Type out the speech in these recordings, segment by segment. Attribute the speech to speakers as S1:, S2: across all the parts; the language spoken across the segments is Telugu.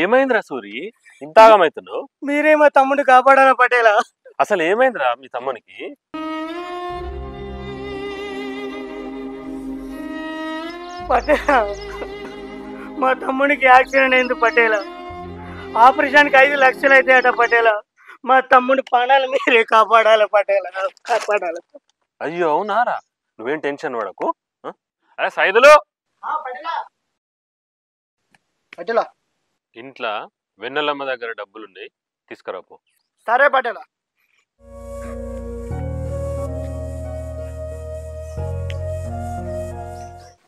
S1: ఏమైందిరా సూరి ఇంత ఆగమవుతున్నావు?
S2: మీరేమో తమ్ముడు కాపాడాలా పటేలా?
S1: అసలు ఏమైందిరా మీ తమ్మునికి?
S2: పటేలా, మా తమ్మునికి యాక్సిడెంట్ అయింది పటేలా. ఆపరేషన్కి 5 లక్షలు అయితే అట పటేలా. మా తమ్ముడి ప్రాణాలు మీరే కాపాడాలి పటేలా, కాపాడాలి.
S1: అయ్యో అవునారా, నువ్వేం టెన్షన్ పడకు. అరే సైదులు,
S2: పటేలా
S1: ఇంట్లో వెన్నెలమ్మ దగ్గర డబ్బులున్నాయి, తీసుకురాపో.
S2: సరే పటేలా.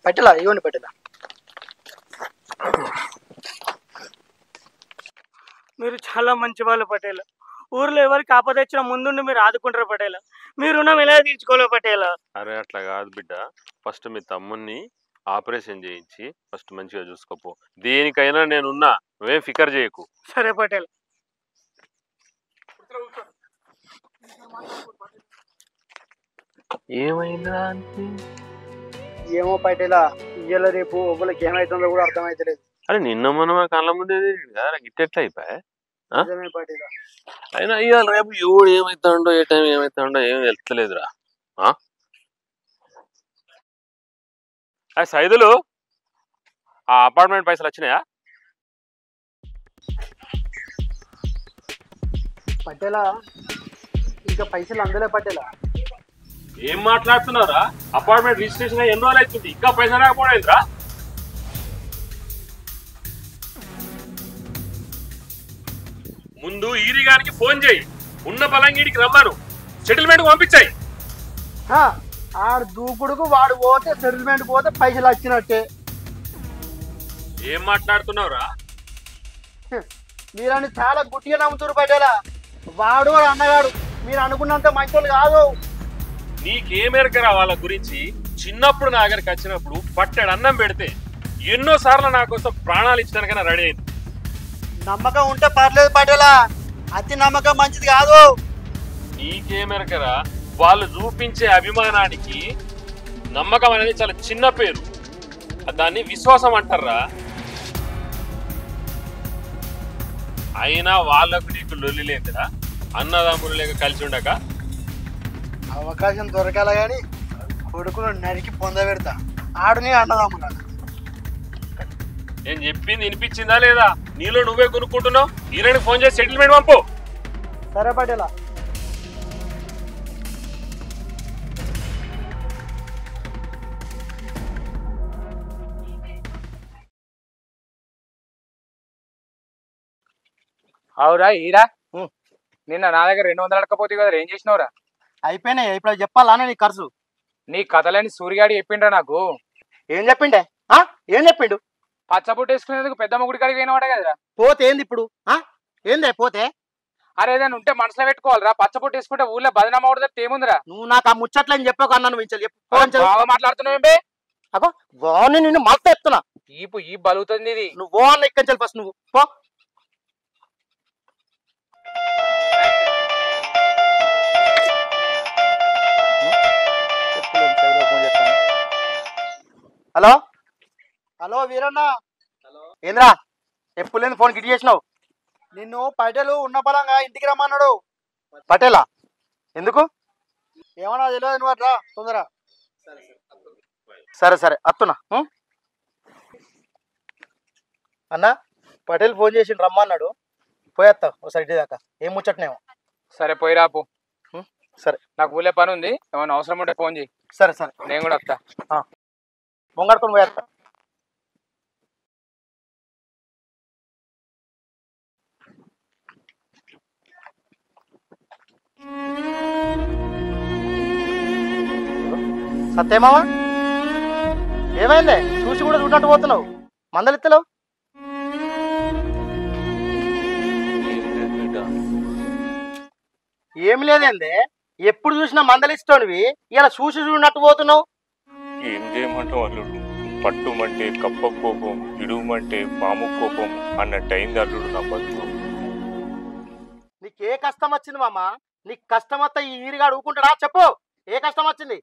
S2: పటేలా ఇవ్వండి పటేలా. మీరు చాలా మంచి వాళ్ళు పటేలా. ఊర్లో ఎవరికి ఆపద వచ్చినా ముందుండి మీరు ఆదుకుంటారు పటేలా. మీ రుణం ఎలా తీర్చుకోలే పటేలా?
S1: అరే అట్లా కాదు బిడ్డ, ఫస్ట్ మీ తమ్మున్ని ఆపరేషన్ చేయించి ఫస్ట్ మంచిగా చూసుకోపో. దేనికైనా నేనున్నా, నువ్వేం ఫికర్ చేయకు.
S2: సరే పటేలా.
S1: ఏమైందా?
S2: ఏమో పటేలా, ఇయ్యాల రేపు ఒకరికి ఏమైతుందో కూడా అర్థమైతలేదు.
S1: అరే నిన్న మొన్న కళ్ళ ముందే గిట్టెట్లా అయిపోయా.
S2: పటేలా
S1: అయినా ఇవాళ రేపు ఎవడు ఏమైతాడో ఏ టైం ఏమైతాడో ఏం వెళ్తలేదురా. సైదులు, ఆ అపార్ట్మెంట్ పైసలు వచ్చినాయా?
S2: పటేలా ఇంకా పైసలు అందలే పటేలా.
S1: ఏం మాట్లాడుతున్నారా? అపార్ట్మెంట్ రిజిస్ట్రేషన్ ఎన్ని రోజులు అవుతుంది, ఇంకా పైసలు రాకపోయిందిరా? ముందు ఈరి గారికి ఫోన్ చేయి, ఉన్న బలంగీడికి రమ్మను, సెటిల్మెంట్ పంపించాయి.
S2: ఆడు దూకుడుకు వాడు పోతే సెటిల్మెంట్ పోతే పైసలు వచ్చినట్టే.
S1: ఏం మాట్లాడుతున్నావురా?
S2: మీరని చాలా గుట్టిగా నమ్ముతారు పటేలా. వాడు అన్నగాడు మీరు అనుకున్నంత మంచోళ్ళు కాదు.
S1: నీకేమెరకరా వాళ్ళ గురించి? చిన్నప్పుడు నా దగ్గరికి వచ్చినప్పుడు పట్టెడు అన్నం పెడితే ఎన్నో సార్లు నా కోసం ప్రాణాలు ఇచ్చడానికైనా రెడీ అయింది.
S2: నమ్మకం ఉంటే పర్లేదు పటేలా, అతి నమ్మకం మంచిది కాదు.
S1: నీకేమెరకరా? వాళ్ళు చూపించే అభిమానానికి నమ్మకం అనేది చాలా చిన్న పేరు, దాన్ని విశ్వాసం అంటారా. అయినా వాళ్ళకు నీకు లొల్లి లేదురా, అన్నదమ్ములు లేక కలిసి ఉండక.
S2: అవకాశం దొరకాల గాని కొడుకును నరికి పొందబెడతా. ఆడుని అన్నదమ్ములా.
S1: నేను చెప్పింది వినిపించిందా లేదా? నీలో నువ్వే కొనుక్కుంటున్నావు. ఈయనకి ఫోన్ చేసి సెటిల్మెంట్ పంపు.
S2: సరే పటేలా.
S3: అవురా ఈరా, నిన్న నా దగ్గర 200 అడకపోతే కదా, ఏం చేసినవురా?
S2: అయిపోయినాయి, ఇప్పుడు చెప్పాలా నీ ఖర్చు?
S3: నీ కథలని సూర్యగాడి చెప్పిండ్రా నాకు.
S2: ఏం చెప్పిండే? ఏం చెప్పిండు?
S3: పచ్చబొట్టు వేసుకునేందుకు పెద్ద ముగుడి కాడికి పోయినవాడ కదరా.
S2: పోతే ఏంది ఇప్పుడు? ఏందే పోతే?
S3: అరే ఏదైనా ఉంటే మనసులో పెట్టుకోవాలరా. పచ్చబొట్టు వేసుకుంటే ఊళ్ళో బదనామా అవుతుంది, ఏముందిరా?
S2: నువ్వు నాకు ఆ ముచ్చట్లని చెప్పావు అన్నా. నువ్వు చెప్పు.
S3: బాగా మాట్లాడుతున్నావు.
S2: అగో బాగుంది, నిన్ను మళ్ళీ చెప్తున్నా.
S3: ఈ బలుగుతుంది ఇది.
S2: నువ్వు అన్న ఇక్కడ ఫస్ట్ నువ్వు పో. Hello hello Veeranna. ఏంద్రా ఎప్పుడు లేదు ఫోన్ గిట్ చేసినావు? నిన్ను పటేలు ఉన్న పలంగా ఇంటికి రమ్మన్నాడు. పటేలా ఎందుకు? ఏమన్నా తెలియదు, నువ్వు రా తొందర. సరే సరే అత్తున్నా. అన్న పటేల్ ఫోన్ చేసి రమ్మన్నాడు, పోయేస్తా ఒకసారి ఇంటి దాకా. ఏం ముచ్చట్నేమో.
S3: సరే పోయి రాపు.
S2: సరే
S3: నాకు ఊళ్ళో పని ఉంది, ఏమైనా అవసరం ఉంటే ఫోన్ చేయి.
S2: సరే సరే
S3: నేను కూడా వస్తా.
S2: బొంగడుకొని పోయేస్తా. సత్యమావా ఏమైందే? చూసి కూడా చూడట్టు పోతున్నావు, మందలిత్తలేవు. ఏమి లేదేందే, ఎప్పుడు చూసినా మందలిస్తోనివి, ఇలా చూసి చూడనట్టు పోతున్నావు.
S4: ఏం చేయమంటావు అల్లుడు? పట్టుమంటే కప్ప కోపం, ఇడుమంటే పాము కోపం అన్నట్టయింది అల్లుడు నా బతుకు.
S2: నీకే కష్టం వచ్చింది మామ? నీకు కష్టం వస్తే ఈ ఈరిగా అడుగుకుంటాడా? చెప్పు, ఏ కష్టం వచ్చింది?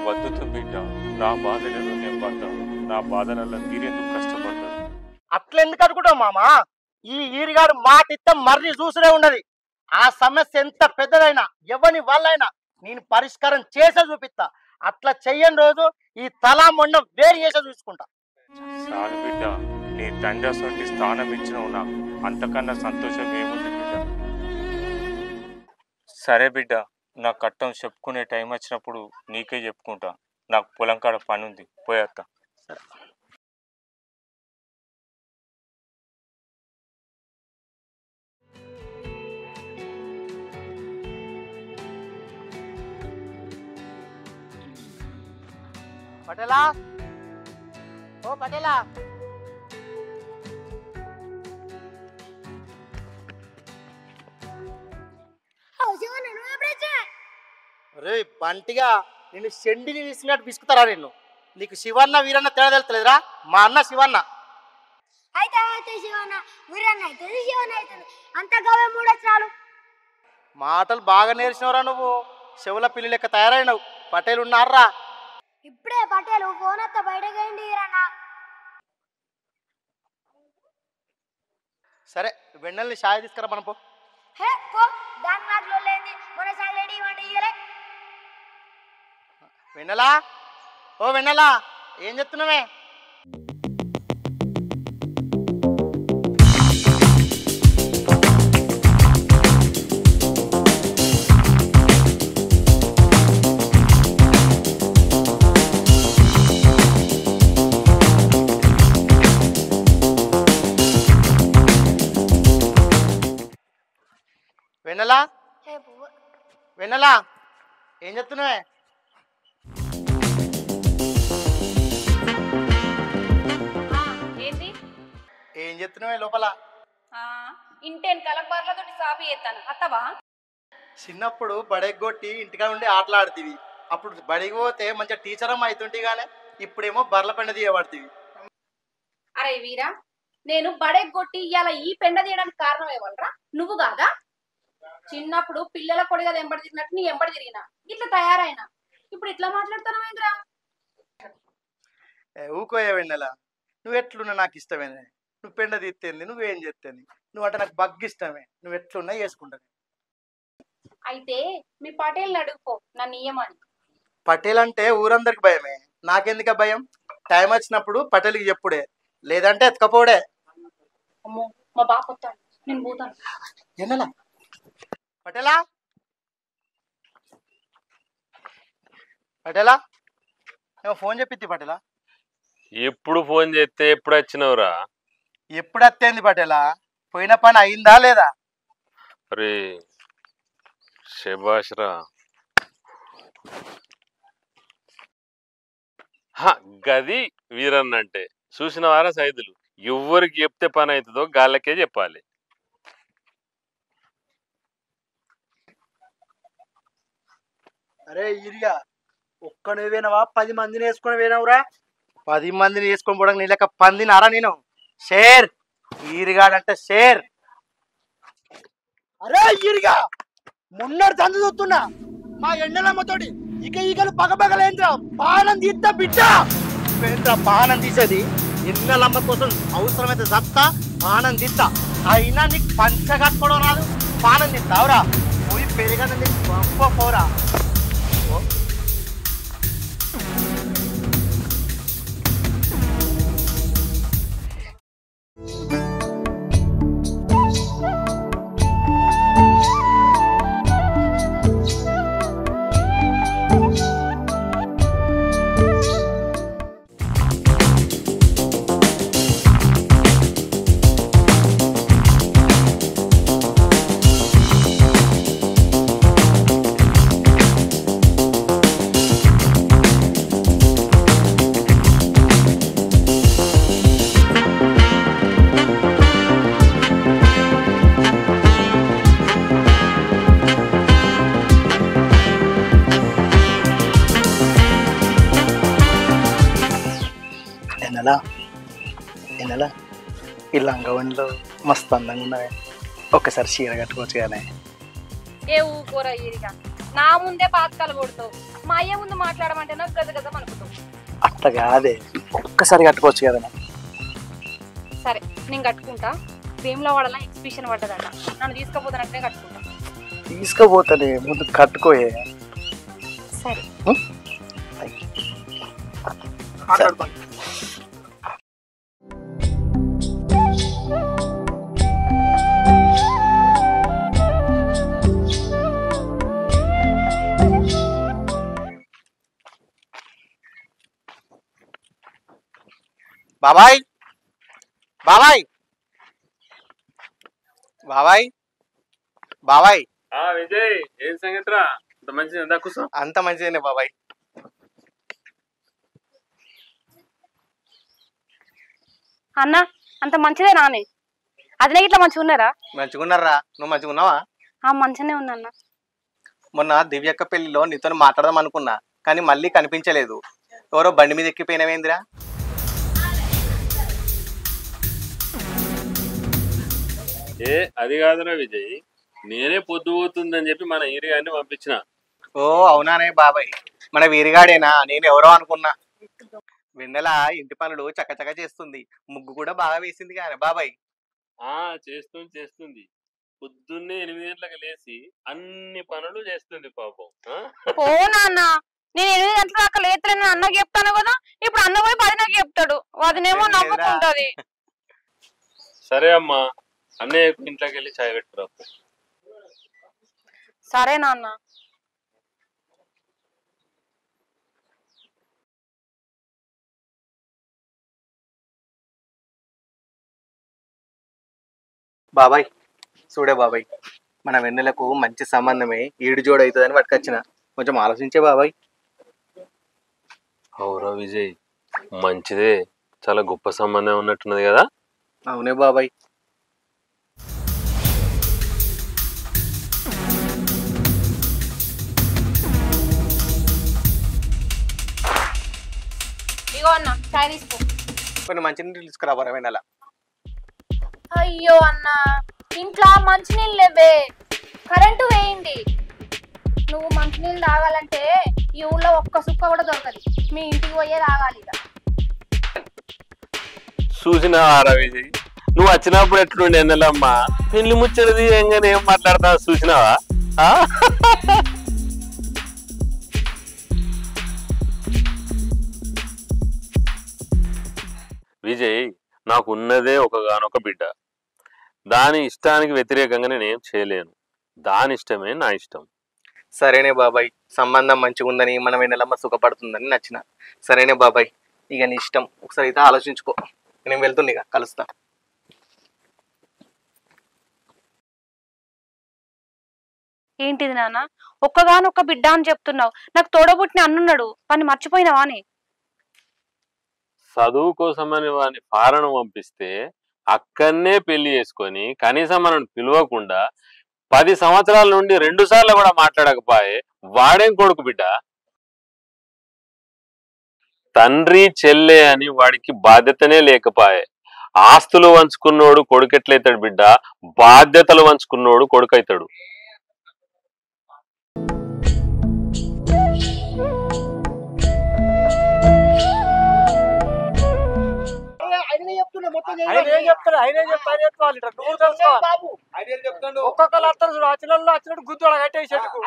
S4: వద్దుతు బిడ్డ, నా బాధలలో నేను పడ్డా, నా బాధలలో మీరెందుకు కష్టపడ్డారు?
S2: అట్లా ఎందుకు అనుకుంటావు మామా? ఈ ఈరిగాడు మాట ఇస్తే మర్రి చూసునే ఉన్నది. ఆ సమస్య ఎంత పెద్దదైనా ఎవరి వాళ్ళైనా నేను పరిష్కారం చేసే చూపిస్తా. అట్లా చెయ్యని రోజు ఈ తలా మొండం వేరు చేసే చూసుకుంటా.
S4: చాలు బిడ్డ, నీ తండ్రి అసలు స్థానం ఇచ్చినావు నాకు, అంతకన్నా సంతోషం ఏముంది బిడ్డ. సరే బిడ్డ, నా కట్టం చెప్పుకునే టైం వచ్చినప్పుడు నీకే చెప్పుకుంటా. నాకు పొలం కాడ పని ఉంది, పోయేస్తా.
S2: పటేలా, ఓ పటేలా, రే బంటిగా నిన్ను చెండిని విసినట్టు విసుకుతారా నిన్ను? నీకు శివన్న వీరన్న తేడా తెలుస్తలేదురా? మా అన్న శివన్న.
S5: అయితే శివన్న వీరన్న అవుతుంది, శివన్న అవుతుంది, అంత గవే మూడొచ్చాలు.
S2: మాటలు బాగా నేర్చినవరా నువ్వు. చెవుల పిల్లి లెక్క తయారైనవు. పటేలు ఉన్నారా?
S5: ఇప్పుడే పటేలు ఫోన్ అత్త బయటకేయండి వీరన్న.
S2: సరే వెన్నెల్ని షాయి తీసుకురా మనం పో.
S5: హే పో, దాని నాకు లొల్లేంది, మన చాలేడి వంట ఇయ్యలే.
S2: వెన్నెలా, ఓ వెన్నెలా, ఏం చెప్తున్నావే? వెన్నెలా,
S5: హే పువ్వు,
S2: వెన్నెలా, ఏం చెప్తున్నావే?
S6: ఏంది
S2: ఏం చెప్తున్నావే లోపల?
S6: ఇంటేను కలబార్లతోటి సాపి చేస్తాను అత్తవా.
S2: చిన్నప్పుడు బడెగ్గొట్టి ఇంటికా ఉండి ఆటలాడుతీవి. అప్పుడు బడికి పోతే మంచిగా టీచర్ అమ్మ అవుతుంటే గానే ఇప్పుడేమో బర్ల పెండ తీయబడుతుంది.
S6: అరే వీరా, నేను బడెగ్గొట్టి ఇవాళ ఈ పెండ తీయడానికి కారణం ఏమనరా? నువ్వు కాదా? చిన్నప్పుడు పిల్లల కొడిగా ఎంబడి తిరిగినట్టు నీ ఎంబడి తిరిగినా, ఇట్లా తయారైనా, ఇప్పుడు ఇట్లా మాట్లాడుతున్నావేంద్రా?
S2: ఊకోయే వెన్నెల, నువ్వు ఎట్లున్నా నాకు ఇష్టమే. నువ్వు పెండ తీస్తేంది, నువ్వేం చేస్తేంది, నువ్వు అంటే నాకు బగ్గు ఇష్టమే. నువ్వు ఎట్లున్నా చేసుకుంటాను.
S6: అయితే మీ పటేల్ని అడుగుకో నా నియమని.
S2: పటేల్ అంటే ఊరందరికి భయమే, నాకెందుక భయం? టైం వచ్చినప్పుడు పటేల్కి చెప్పుడే, లేదంటే ఎత్తుకపోడే.
S6: అమ్మో, మా బాప వస్తాను, నేను పోతాను.
S2: వెన్నెల, పటేలా, పటేలా, ఏమో ఫోన్ చెప్పిద్ది పటేలా.
S1: ఎప్పుడు ఫోన్ చేస్తే ఎప్పుడు వచ్చినవురా?
S2: ఎప్పుడు వస్తేంది పటేలా? పోయిన పని అయిందా లేదా?
S1: అరే శభాష్ రా. గది వీరన్న అంటే చూసిన వారా సైదులు. ఎవరికి చెప్తే పని అవుతుందో గాళ్ళకే చెప్పాలి.
S2: అరే ఇరిగా, ఒక్క నువ్వేనవా 10 మందిని వేసుకొని పోయినావురా? 10 మందిని వేసుకొని పోవడం నీ లెక్క పందినారా నేను? షేర్ ఈరిగాడంటే షేర్. అరే ఈరిగా, మొన్నటి తండ్రి చూస్తున్నా మా ఎండలమ్మతోటి ఇక ఈగలు పగపగలేంద్రా పానం తీస్తా బిడ్డ. ఏంట్రా పానం తీసేది? ఎన్నెలమ్మ కోసం అవసరమైతే చస్తా, పానం తీస్తా. అయినా నీకు పంచ కట్టుకోవడం రాదు, పానం తీస్తావురా? పోయి పెరిగద నీకు గొప్ప పోరా. ఎన్నెలా ఈ లంగవనిలో మస్తు అందంగా ఉన్నవే, ఒక్కసారి చీర కట్టుకోవచ్చు కానీ.
S6: ఏ ఊకోర ఈరిగా, నా ముందే పాతకాలు కొడుతావు, మా అయ్య ముందు మాట్లాడమంటే నాకు గజ గజం అనుకుంటావు.
S2: అట్లా కాదే, ఒక్కసారి కట్టుకోవచ్చు కదా.
S6: సరే నేను కట్టుకుంటా. వేములవాడలా ఎగ్జిబిషన్ పడ్డదట, నన్ను తీసుకుపోతానంటే కట్టుకుంటా.
S2: తీసుకుపోతానే ముందు కట్టుకోయే.
S6: సరే
S2: బాబాయ్ బాబాయ్ బాబాయ్ బాబాయ్
S1: విజయ్ ఏం సంగతిరా? అంత మంచిది ఎంత కూర్చో.
S2: అంత మంచిదేనే బాబాయ్.
S6: అన్న అంత మంచిదే నానే. అదినే ఇట్లా మంచిగా ఉన్నారా?
S2: మంచిగున్నారా? నువ్వు మంచిగున్నావా?
S6: మంచిగానే ఉందన్న.
S2: మొన్న దివ్యక్క పెళ్లిలో నీతో మాట్లాడదాం అనుకున్నా, కానీ మళ్ళీ కనిపించలేదు. ఎవరో బండి మీద ఎక్కిపోయినవేందిరా?
S1: అది కాదురా విజయ్, నేనే పొద్దు పోతుందని చెప్పి మన ఈరిగాన్ని పంపించిన.
S2: ఓ అవునానే బాబాయ్, మన వీరిగాడేనా? నేను ఎవరో అనుకున్నా. వెన్నెల ఇంటి పనులు చకచక చేస్తుంది, ముగ్గు కూడా బాగా వేసింది కానీ బాబాయ్.
S1: చేస్తుంది. పొద్దున్నే 8 గంటలకు లేచి అన్ని పనులు చేస్తుంది పాపం.
S6: ఓ నాన్న, నేను 8 గంటల దాకా లేతలేను అన్నకు చెప్తాను కదా. ఇప్పుడు అన్న పోయి 10 చెప్తాడు, అదినేమో నవ్వుకుంటది.
S1: సరే అమ్మా, అన్నయ్య ఇంట్లోకి వెళ్ళి చాయ్ పెట్టుకురా.
S6: సరే నాన్న.
S2: బాబాయ్ చూడే బాబాయ్, మన వెన్నెలకు మంచి సంబంధమే, ఈడు జోడు అవుతుందని పట్టుకొచ్చిన. కొంచెం ఆలోచించే బాబాయ్.
S1: అవురా విజయ్, మంచిదే, చాలా గొప్ప సంబంధం ఉన్నట్టున్నది కదా.
S2: అవునే బాబాయ్.
S6: ఇగో అన్న చాయ్ తీసుకో.
S2: కొన్ని మంచినీళ్ళు తీసుకురాబోరా వెన్నెల.
S6: అయ్యో అన్న, ఇంట్లో మంచినీళ్ళు లేవే, కరెంటు వేయింది. నువ్వు మంచినీళ్ళు తాగాలంటే ఈ ఊళ్ళో ఒక్క సుక్క కూడా దొరకదు, మీ ఇంటికి పోయే తాగాలి.
S1: చూసినావారా విజయ్, నువ్వు వచ్చినప్పుడు ఎట్లుండి ఎన్నెలమ్మా పెళ్లి ముచ్చడిది ఏంగానే ఏం మాట్లాడతా చూసినావా? విజయ్, నాకున్నదే ఒకగానొక బిడ్డ. దాని ఇష్టానికి వ్యతిరేకంగా నేనేం చేయలేను. దాని ఇష్టమే నా ఇష్టం.
S2: సరేనే బాబాయ్, సంబంధం మంచిగా ఉందని, మన వెన్నెలమ్మ సుఖపడుతుందని నచ్చిన. సరేనే బాబాయ్, ఇక నీ ఇష్టం. ఒకసారి అయితే ఆలోచించుకో. నేను వెళ్తుంది, ఇక కలుస్తా.
S6: ఏంటిది నాన్న, ఒక్కగానొక్క బిడ్డ అని చెప్తున్నావు? నాకు తోడబుట్టిన అన్నున్నాడు, పని మర్చిపోయినావా అని?
S1: చదువు కోసమని వాడిని ఫారెన్ పంపిస్తే అక్కడనే పెళ్లి చేసుకొని కనీసం మనం పిలవకుండా 10 సంవత్సరాల నుండి 2 సార్లు కూడా మాట్లాడకపోయే వాడేం కొడుకు బిడ్డ? తండ్రి చెల్లె అని వాడికి బాధ్యతనే లేకపాయే. ఆస్తులు వంచుకున్నోడు కొడుకెట్లయితాడు బిడ్డ, బాధ్యతలు వంచుకున్నోడు కొడుకైతాడు.
S3: ఒక్కొక్కరు వస్తారు చూడు, వచ్చినట్టు గుద్దు కట్టే చెట్టుకు.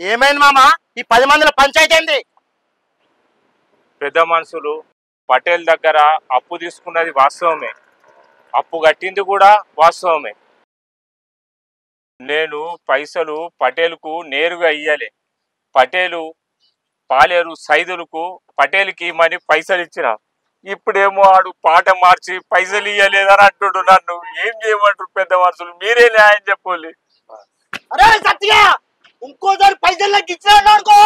S2: ఏమైంది మామ, ఈ 10 మందిల పంచాయతీ ఏంది?
S4: పెద్ద మనుషులు పటేల్ దగ్గర అప్పు తీసుకున్నది వాస్తవమే, అప్పు కట్టింది కూడా వాస్తవమే. నేను పైసలు పటేల్కు నేరుగా ఇయ్యలే. పటేలు పాలేరు సైదులకు పటేల్కి ఇమ్మని పైసలు ఇచ్చిన. ఇప్పుడేమో ఆడు పాట మార్చి పైసలు ఇయ్యలేదని అంటుడు. నన్ను ఏం చేయమంటారు పెద్ద మనుషులు, మీరే న్యాయం చెప్పాలి.
S2: అరే సత్తిగా ఇంకోసారి పైసలు ఇచ్చినాడుకో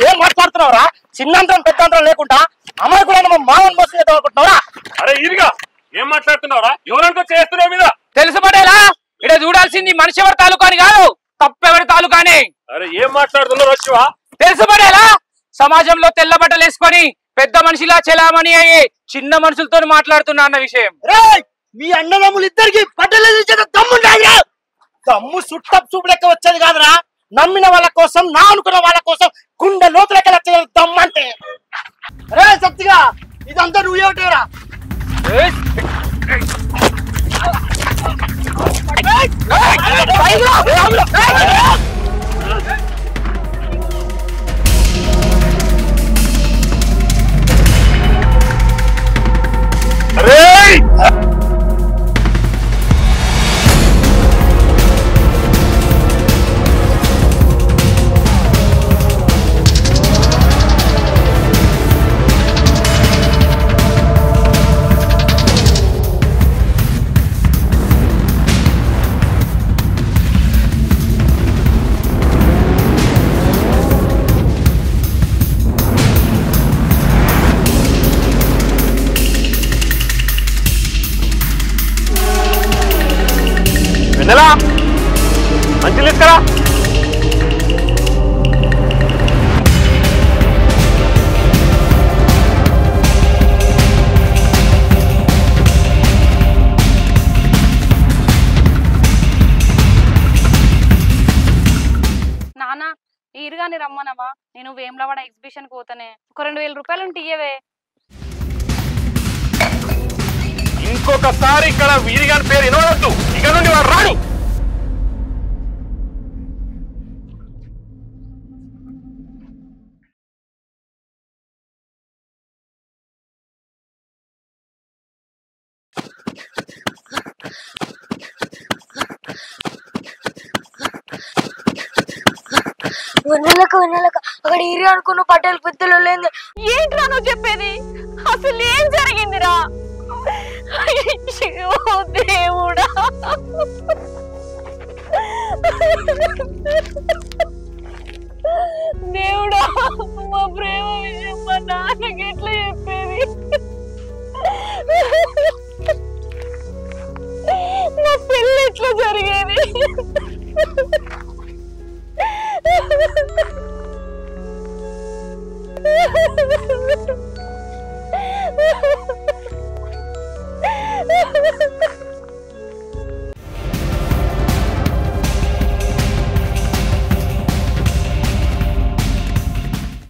S2: ఏం మాట్లాడుతున్నావురా? చిన్నంతరం పెద్దంతరం లేకుండా అమ్మాయి కూడా మామూలు మోసం అనుకుంటున్నావురా?
S1: అరే ఇదిగా ఏం మాట్లాడుతున్నావురా? ఎవరంతా చేస్తున్నావు మీద
S3: తెలుసు పడేలా ఇక్కడ చూడాల్సింది మనిషి ఎవరి తాలూకా అని కాదు, తప్పెవరి తాలూకాని.
S1: అరే ఏం మాట్లాడుతున్నావు శివ?
S3: తెలుసు పడేలా సమాజంలో తెల్ల బట్టలు వేసుకొని పెద్ద మనిషిలా చెలామణి అయ్యి చిన్న మనుషులతో మాట్లాడుతున్నా అన్న విషయం.
S2: మీ అన్నదమ్ములు ఇద్దరికి బట్టలు దమ్ముండాలిరా. దమ్ము సుట్టప్ చూపు లెక్క వచ్చేది కాదురా, నమ్మిన వాళ్ళ కోసం, నా అనుకున్న వాళ్ళ కోసం గుండె లోతు లెక్క వచ్చేది దమ్ము అంటే. రే సత్తిగా ఇదంతా నువ్వేమిటేరా?
S1: వెన్నెలా మంచిలు ఇస్తారా?
S6: నాన్న ఈరుగాని రమ్మనవా? నేను వేములవాడ ఎగ్జిబిషన్ పోతానే, ఒక 2000 రూపాయలు ఉంటే ఇయ్యవే.
S1: ఇంకొకసారి ఇక్కడ వీరిగాని పేరు వినవద్దు, ఇక నుండి వాడు రాడు.
S5: వెన్నెలక అక్కడ ఈరి అనుకున్న పటేల్ పెద్దలు లేదు.
S6: ఏంట్రా నువ్వు చెప్పేది? అసలు ఏం జరిగిందిరా? దేవుడా, దేవుడా, మా ప్రేమ విషయం మా నాన్నకి ఎట్లా చెప్పేది? మా పెళ్ళి ఎట్లా జరిగేది?